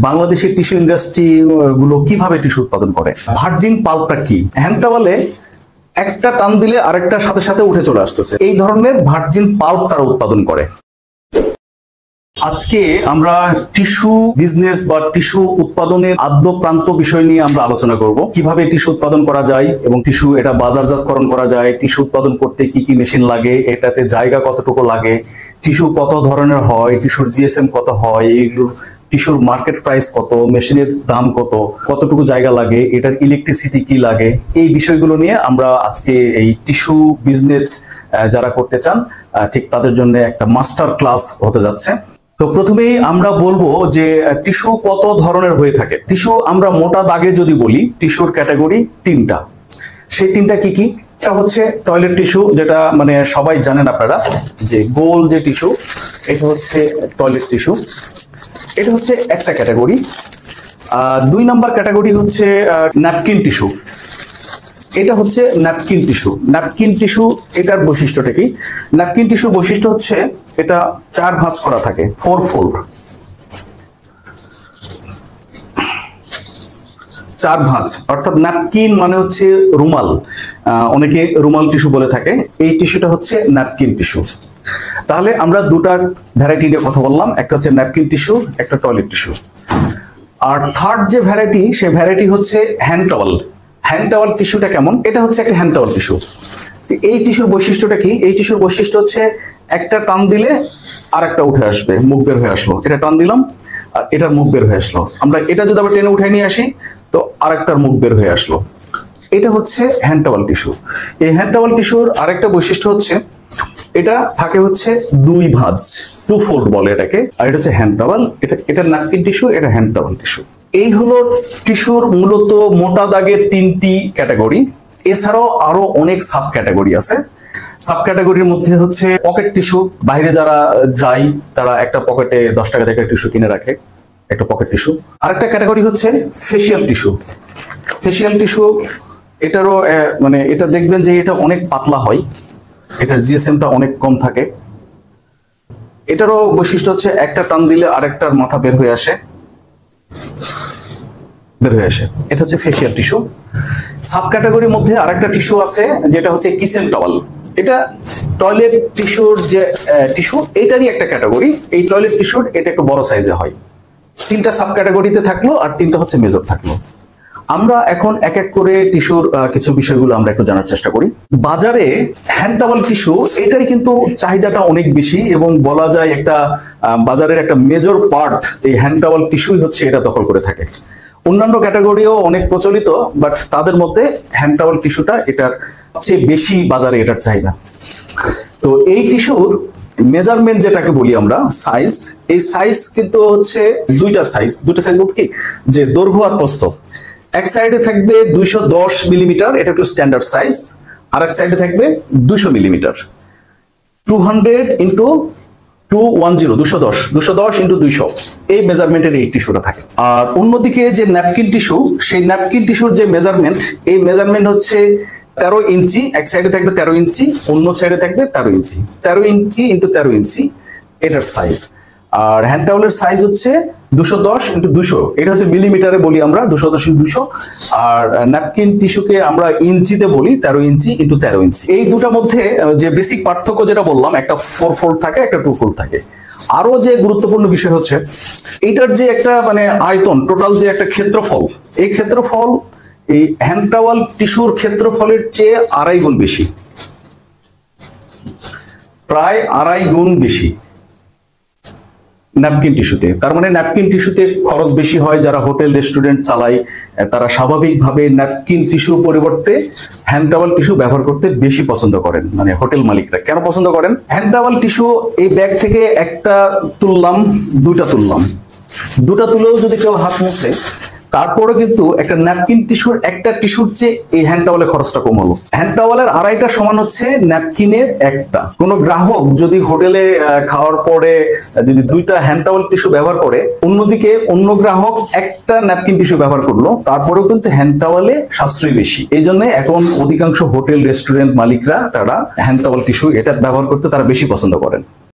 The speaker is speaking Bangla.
বাংলাদেশের টিস্যু ইন্ডাস্ট্রি গুলো কিভাবে টিস্যু উৎপাদন করে। ভার্জিন পাল্পটা কি? হ্যান্ড টাওয়ালে একটা টান দিলে আরেকটা সাথে সাথে উঠে চলে আসতেছে, এই ধরনের ভার্জিন পাল্প তারা উৎপাদন করে। আজকে আমরা টিস্যু বিজনেস বা টিস্যু উৎপাদনের আদ্যপ্রান্ত বিষয় নিয়ে আমরা আলোচনা করব। কিভাবে টিস্যু উৎপাদন করা যায় এবং টিস্যু এটা বাজারজাতকরণ করা যায়, টিস্যু উৎপাদন করতে কি কি মেশিন লাগে, এটাতে জায়গা কতটুকু লাগে, টিস্যু কত ধরনের হয়, টিস্যুর জিএসএম কত হয়, এইগুলোর টিস্যুর মার্কেট প্রাইস কত, মেশিনের দাম কত, কতটুকু জায়গা লাগে, এটার ইলেকট্রিসিটি কি লাগে, এই বিষয়গুলো নিয়ে আমরা আজকে এই টিস্যু বিজনেস যারা করতে চান ঠিক তাদের জন্য একটা মাস্টার ক্লাস হতে যাচ্ছে। তো প্রথমেই আমরা বলবো যে টিস্যু কত ধরনের হয়ে থাকে। টিস্যু আমরা মোটা দাগে যদি বলি, টিস্যুর ক্যাটাগরি তিনটা। সেই তিনটা কি কি? এটা হচ্ছে টয়লেট টিস্যু, যেটা মানে সবাই জানেন আপনারা, যে গোল যে টিস্যু, এটা হচ্ছে টয়লেট টিস্যু। এটা হচ্ছে একটা ক্যাটাগরি। দুই নাম্বার ক্যাটাগরি হচ্ছে ন্যাপকিন টিস্যু। এটা হচ্ছে ন্যাপকিন টিস্যু। ন্যাপকিন টিস্যু এটার বৈশিষ্ট্যটা কি? ন্যাপকিন টিস্যুর বৈশিষ্ট্য হচ্ছে এটা 4 ভাঁজ করা থাকে, 4 ফোল্ড, 4 ভাঁজ, অর্থাৎ ন্যাপকিন মানে হচ্ছে রুমাল, অনেকে রুমাল টিস্যু বলে থাকে। এই টিস্যুটা হচ্ছে ন্যাপকিন টিস্যু। তাহলে আমরা দুটা ভ্যারাইটি নিয়ে কথা বললাম, একটা হচ্ছে ন্যাপকিন টিস্যু, একটা টয়লেট টিস্যু। আর থার্ড যে ভ্যারাইটি, সে ভ্যারাইটি হচ্ছে হ্যান্ড টাওয়াল। হ্যান্ড টাওয়াল টিস্যুটা কেমন? এটা হচ্ছে একটা হ্যান্ড টাওয়াল টিস্যু। এই টিস্যুর বৈশিষ্ট্যটা কি? এই টিস্যুর বৈশিষ্ট্য হচ্ছে একটা টান দিলে আর একটা উঠে আসবে, মুখ বের হয়ে আসলো। এটা টান দিলাম আর এটার মুখ বের হয়ে আসলো। আমরা এটা যদি আবার টেনে উঠে নিয়ে আসি তো আরেকটার মুখ বের হয়ে আসলো। এটা হচ্ছে হ্যান্ড টাওয়াল টিস্যু। এই হ্যান্ড টাওয়াল টিস্যুর আরেকটা বৈশিষ্ট্য হচ্ছে এটা থাকে হচ্ছে 2 ভাঁজ, 2 ফোল্ড বলে এটাকে। আর এটা হচ্ছে হ্যান্ড টাওয়াল। এটা ন্যাপকিন টিস্যু, এটা হ্যান্ড টাওয়াল টিস্যু। এই হলো টিস্যুর মূলত মোটা দাগে 3টি ক্যাটাগরি। এছাড়াও আরো অনেক সাব ক্যাটাগরি আছে। সাব ক্যাটাগরির মধ্যে হচ্ছে পকেট টিস্যু। বাইরে যারা যায় তারা একটা পকেটে 10 টাকা থেকে টিস্যু কিনে রাখে, একটা পকেট টিস্যু। আরেকটা ক্যাটাগরি হচ্ছে ফেসিয়াল টিস্যু। ফেসিয়াল টিস্যু এটারও মানে এটা দেখবেন যে এটা অনেক পাতলা হয়, এটার জিএসএমটা অনেক কম থাকে। এটারও বৈশিষ্ট্য হচ্ছে একটা টান দিলে আরেকটার মাথা বের হয়ে আসে। এটা হচ্ছে ফেসিয়াল টিস্যু। সাব ক্যাটাগরির মধ্যে আরেকটা টিস্যু আছে যেটা হচ্ছে কিচেন টাওয়াল। এটা টয়লেট টিস্যুর যে টিস্যু, এটারই একটা ক্যাটাগরি। এই টয়লেট টিস্যুর এটা একটু বড় সাইজে হয়। 3টা সাব ক্যাটাগরিতে থাকলো আর 3টা হচ্ছে মেজর থাকলো। আমরা এখন এক এক করে টিস্যুর কিছু বিষয়গুলো আমরা একটু জানার চেষ্টা করি। বাজারে হ্যান্ড টাওয়াল টিস্যু এটাই কিন্তু চাহিদাটা অনেক বেশি, এবং বলা যায় একটা বাজারের একটা মেজর পার্ট এই হ্যান্ড টাওয়াল টিস্যুই হচ্ছে এটা দখল করে থাকে। অন্যান্য ক্যাটাগরিও অনেক প্রচলিত, বাট তাদের মধ্যে হ্যান্ড টাওয়াল টিস্যুটা এটার চেয়ে বেশি বাজারে এটার চাহিদা। তো এই টিস্যুর মেজারমেন্ট যেটাকে বলি আমরা সাইজ, এই সাইজ কিন্তু হচ্ছে দুইটা সাইজ বলতে কি, যে দৈর্ঘ্য আর প্রস্থ। এক সাইডে থাকবে 210 মিলিমিটার, এটা একটু স্ট্যান্ডার্ড সাইজ। আর এক সাইডে থাকবে 200 মিলিমিটার, 200 ইন্টু 210, 210 ইন্টু 200, এই মেজারমেন্টের এই টিস্যুটা থাকে। আর অন্যদিকে যে ন্যাপকিন টিস্যু, সেই ন্যাপকিন টিস্যুর যে মেজারমেন্ট, এই মেজারমেন্ট হচ্ছে 13 ইঞ্চি। এক সাইডে থাকবে 13 ইঞ্চি, অন্য সাইডে থাকবে 13 ইঞ্চি। 13 ইঞ্চি ইন্টু 13 ইঞ্চি এটার সাইজ। আর হ্যান্ড টাওয়ালের সাইজ হচ্ছে 210 ইন্টু 200, এটা হচ্ছে মিলিমিটারে বলি আমরা, 210 ইন্টু 200। আর ন্যাপকিন টিস্যুকে আমরা ইঞ্চিতে বলি, 13 ইঞ্চি ইন্টু 13 ইঞ্চি। এই দুটার মধ্যে যে বেসিক পার্থক্য যেটা বললাম, একটা 4 ফোল্ড থাকে, একটা 2 ফোল্ড থাকে। আরো যে গুরুত্বপূর্ণ বিষয় হচ্ছে এইটার যে একটা মানে আয়তন, টোটাল যে একটা ক্ষেত্রফল, এই ক্ষেত্রফল এই হ্যান্ড টাওয়াল টিস্যুর ক্ষেত্রফলের চেয়ে 2.5 গুণ বেশি, প্রায় 2.5 গুণ বেশি ন্যাপকিন টিস্যুতে। তার মানে ন্যাপকিন টিস্যুতে খরচ বেশি হয়। যারা হোটেল রেস্টুরেন্ট চালায় তারা স্বাভাবিকভাবে ন্যাপকিন টিস্যুর পরিবর্তে হ্যান্ড টাওয়াল টিস্যু ব্যবহার করতে বেশি পছন্দ করেন। মানে হোটেল মালিকরা কেন পছন্দ করেন? হ্যান্ড টাওয়াল টিস্যু এই ব্যাগ থেকে একটা তুললাম, দুটা তুললাম, দুটা তুলেও যদি কেউ হাত মুছে, তারপরে কিন্তু একটা ন্যাপকিন টিস্যুর একটা টিস্যুর চেয়ে এই হ্যান্ড টাওয়ালের খরচটা কম হলো। হ্যান্ড টাওয়ালের 2.5টা সমান হচ্ছে ন্যাপকিনের একটা। কোন গ্রাহক যদি হোটেলে খাওয়ার পরে যদি 2টা হ্যান্ড টাওয়াল টিস্যু ব্যবহার করে, অন্যদিকে অন্য গ্রাহক একটা ন্যাপকিন টিস্যু ব্যবহার করলো, তারপরেও কিন্তু হ্যান্ড টাওয়ালে সাশ্রয় বেশি। এই জন্য এখন অধিকাংশ হোটেল রেস্টুরেন্ট মালিকরা তারা হ্যান্ড টাওয়াল টিস্যু এটা ব্যবহার করতে তারা বেশি পছন্দ করেন।